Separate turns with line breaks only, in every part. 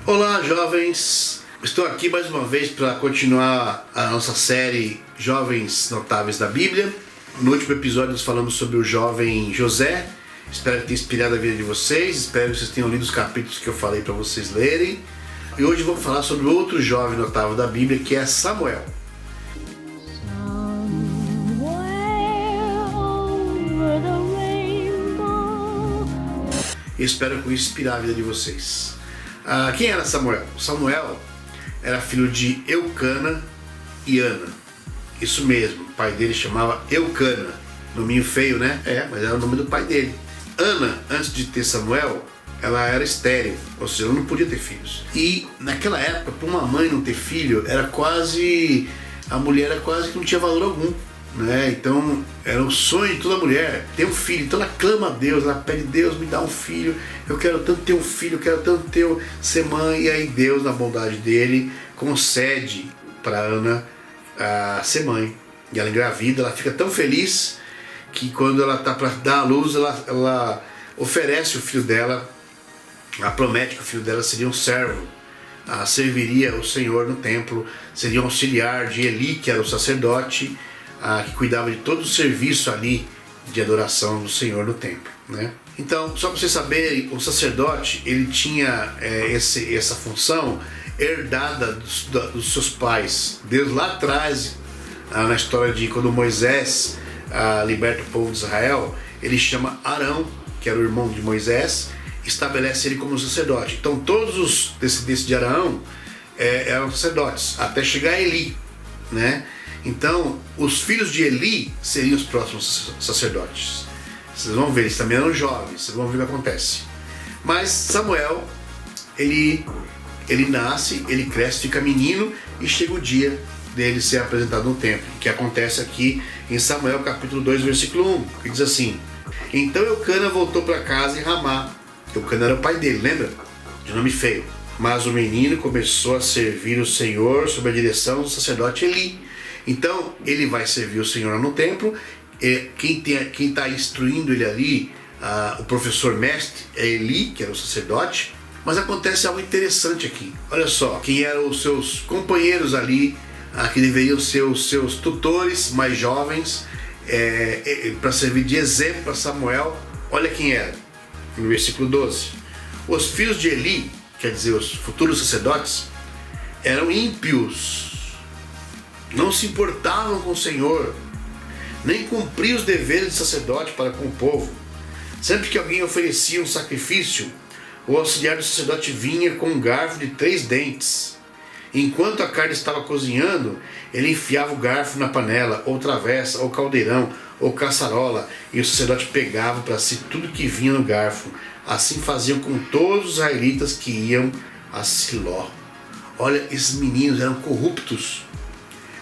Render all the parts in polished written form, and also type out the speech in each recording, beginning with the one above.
Olá, jovens! Estou aqui mais uma vez para continuar a nossa série Jovens Notáveis da Bíblia. No último episódio nós falamos sobre o jovem José. Espero que tenha inspirado a vida de vocês. Espero que vocês tenham lido os capítulos que eu falei para vocês lerem. E hoje vamos falar sobre outro jovem notável da Bíblia, que é Samuel. E espero com isso inspirar a vida de vocês. Quem era Samuel? Samuel era filho de Eucana e Ana. Isso mesmo, o pai dele chamava Eucana. Nominho feio, né? Mas era o nome do pai dele. Ana, antes de ter Samuel, ela era estéril, ou seja, ela não podia ter filhos. E naquela época, para uma mãe não ter filho, a mulher era quase que não tinha valor algum, né? Então era o sonho de toda mulher ter um filho. Então ela clama a Deus, ela pede: Deus, me dá um filho, eu quero tanto ter um filho, eu quero tanto ser mãe. E aí Deus, na bondade dele, concede para Ana ser mãe. E ela engravida, ela fica tão feliz que quando ela está para dar à luz, ela oferece o filho dela, ela promete que o filho dela seria um servo, serviria o Senhor no templo, seria um auxiliar de Eli, que era o sacerdote, que cuidava de todo o serviço ali de adoração do Senhor no templo, né? Então, só para vocês saberem, o sacerdote, ele tinha essa função herdada dos seus pais. Deus lá atrás, na história de quando Moisés liberta o povo de Israel, ele chama Arão, que era o irmão de Moisés, estabelece ele como sacerdote. Então todos os descendentes de Arão eram sacerdotes, até chegar a Eli, né? Então os filhos de Eli seriam os próximos sacerdotes. Vocês vão ver, eles também eram jovens, vocês vão ver o que acontece. Mas Samuel, ele nasce, ele cresce, fica menino, e chega o dia dele ser apresentado no templo, que acontece aqui em Samuel capítulo 2, versículo 1, que diz assim: Então Eucana voltou para casa em Ramá. Eucana era o pai dele, lembra? De nome feio. Mas o menino começou a servir o Senhor sob a direção do sacerdote Eli. Então ele vai servir o Senhor no templo. Quem está instruindo ele ali, o professor mestre, é Eli, que era o sacerdote. Mas acontece algo interessante aqui. Olha só, quem eram os seus companheiros ali, que deveriam ser os seus tutores mais jovens, para servir de exemplo para Samuel. Olha quem era, no versículo 12. Os filhos de Eli, quer dizer, os futuros sacerdotes, eram ímpios, não se importavam com o Senhor, nem cumpriam os deveres de sacerdote para com o povo. Sempre que alguém oferecia um sacrifício, o auxiliar do sacerdote vinha com um garfo de 3 dentes. Enquanto a carne estava cozinhando, ele enfiava o garfo na panela, ou travessa, ou caldeirão, ou caçarola, e o sacerdote pegava para si tudo que vinha no garfo. Assim faziam com todos os israelitas que iam a Siló. Olha, esses meninos eram corruptos,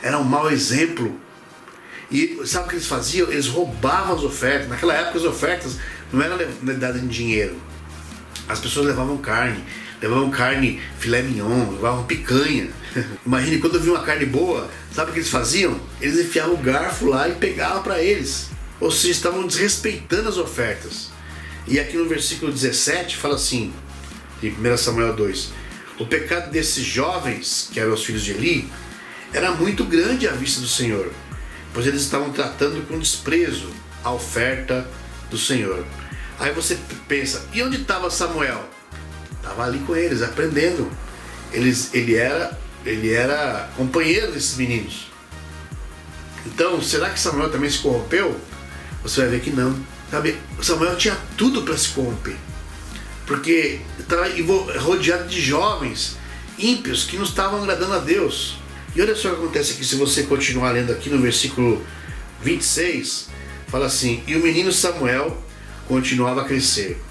eram um mau exemplo. E sabe o que eles faziam? Eles roubavam as ofertas. Naquela época as ofertas não eram dadas em dinheiro. As pessoas levavam carne filé mignon, levavam picanha. Imagine, quando eu vi uma carne boa, sabe o que eles faziam? Eles enfiavam o garfo lá e pegavam para eles. Ou seja, estavam desrespeitando as ofertas. E aqui no versículo 17 fala assim, em 1 Samuel 2: O pecado desses jovens, que eram os filhos de Eli, era muito grande à vista do Senhor, pois eles estavam tratando com desprezo a oferta do Senhor. Aí você pensa, e onde estava Samuel? Estava ali com eles, aprendendo. Ele era companheiro desses meninos. Então, será que Samuel também se corrompeu? Você vai ver que não. Sabe, Samuel tinha tudo para se corromper, porque estava rodeado de jovens ímpios que não estavam agradando a Deus. E olha só o que acontece aqui, se você continuar lendo aqui no versículo 26, fala assim: E o menino Samuel continuava a crescer,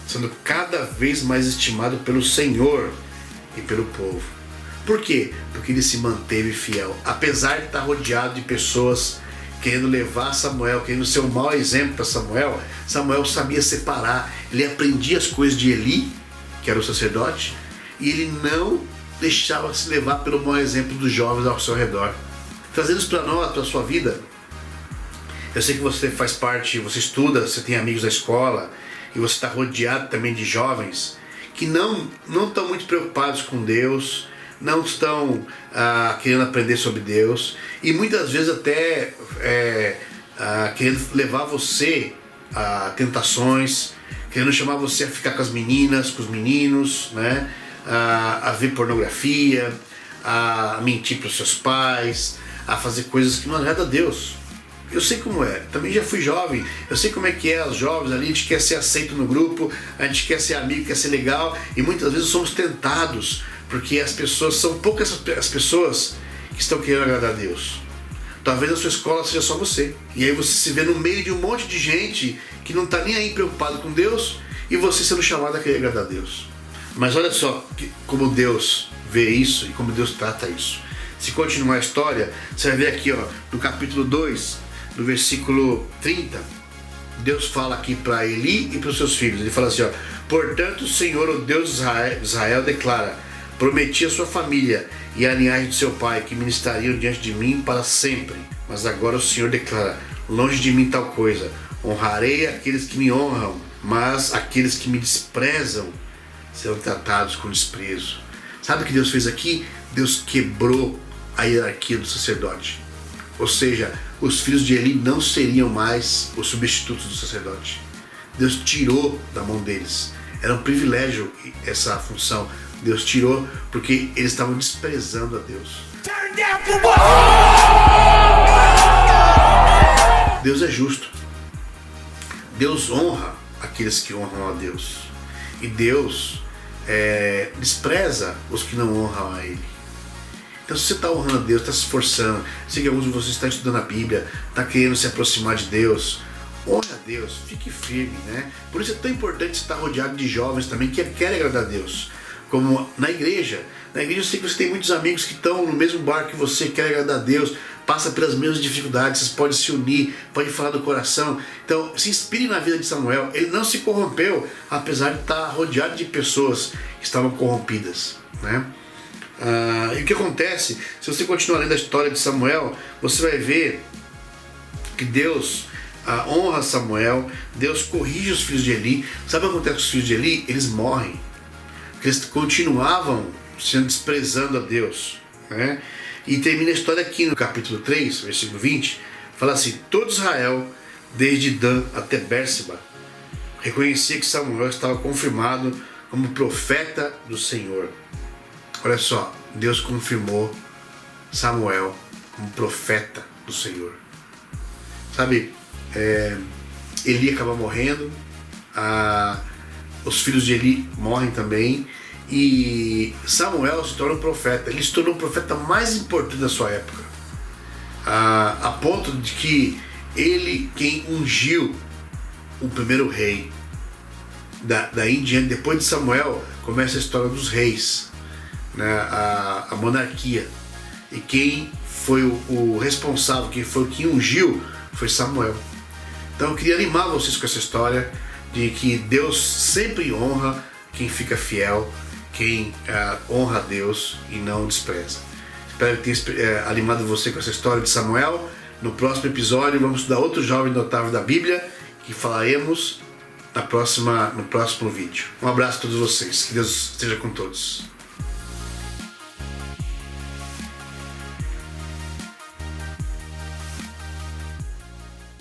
sendo cada vez mais estimado pelo Senhor e pelo povo. Por quê? Porque ele se manteve fiel. Apesar de estar rodeado de pessoas querendo levar Samuel, querendo ser um mau exemplo para Samuel, Samuel sabia separar. Ele aprendia as coisas de Eli, que era o sacerdote, e ele não deixava se levar pelo mau exemplo dos jovens ao seu redor. Trazendo isso para nós, para a sua vida. Eu sei que você faz parte, você estuda, você tem amigos da escola, e você está rodeado também de jovens que não estão muito preocupados com Deus, não estão querendo aprender sobre Deus, e muitas vezes até querendo levar você a tentações, querendo chamar você a ficar com as meninas, com os meninos, né? A ver pornografia, a mentir para os seus pais, a fazer coisas que não agradam a Deus. Eu sei como é, também já fui jovem, eu sei como é que é os jovens ali, a gente quer ser aceito no grupo, a gente quer ser amigo, quer ser legal, e muitas vezes somos tentados, porque as pessoas, são poucas as pessoas que estão querendo agradar a Deus. Talvez a sua escola seja só você, e aí você se vê no meio de um monte de gente que não está nem aí preocupado com Deus, e você sendo chamado a querer agradar a Deus. Mas olha só como Deus vê isso e como Deus trata isso. Se continuar a história, você vai ver aqui, ó, no capítulo 2, no versículo 30, Deus fala aqui para Eli e para os seus filhos. Ele fala assim, ó: portanto o Senhor, o Deus de Israel, declara: prometi a sua família e a linhagem de seu pai que ministrariam diante de mim para sempre. Mas agora o Senhor declara: longe de mim tal coisa. Honrarei aqueles que me honram, mas aqueles que me desprezam serão tratados com desprezo. Sabe o que Deus fez aqui? Deus quebrou a hierarquia do sacerdote. Ou seja, os filhos de Eli não seriam mais os substitutos do sacerdote. Deus tirou da mão deles. Era um privilégio essa função. Deus tirou porque eles estavam desprezando a Deus. Deus é justo. Deus honra aqueles que honram a Deus. E Deus despreza os que não honram a Ele. Então, se você está honrando a Deus, está se esforçando, sei que alguns de vocês estão estudando a Bíblia, está querendo se aproximar de Deus, honre a Deus, fique firme, né? Por isso é tão importante estar rodeado de jovens também que querem agradar a Deus. Como na igreja eu sei que você tem muitos amigos que estão no mesmo barco que você, querem agradar a Deus, passa pelas mesmas dificuldades, vocês podem se unir, podem falar do coração. Então, se inspire na vida de Samuel. Ele não se corrompeu, apesar de estar rodeado de pessoas que estavam corrompidas, né? E o que acontece, se você continuar lendo a história de Samuel, você vai ver que Deus honra Samuel, Deus corrige os filhos de Eli. Sabe o que acontece com os filhos de Eli? Eles morrem, porque eles continuavam sendo desprezando a Deus, né? E termina a história aqui no capítulo 3, versículo 20, fala assim: todo Israel, desde Dan até Bérseba, reconhecia que Samuel estava confirmado como profeta do Senhor. Olha só, Deus confirmou Samuel como profeta do Senhor. Sabe, Eli acaba morrendo, os filhos de Eli morrem também, e Samuel se torna um profeta. Ele se tornou o profeta mais importante da sua época, a ponto de que ele quem ungiu o primeiro rei. Daí em diante, depois de Samuel, começa a história dos reis, né, a monarquia. E quem foi o responsável, quem foi o que ungiu, foi Samuel. Então eu queria animar vocês com essa história de que Deus sempre honra quem fica fiel, quem honra a Deus e não despreza. Espero que tenha animado você com essa história de Samuel. No próximo episódio vamos estudar outro jovem notável da Bíblia, que falaremos no próximo vídeo. Um abraço a todos vocês, que Deus esteja com todos.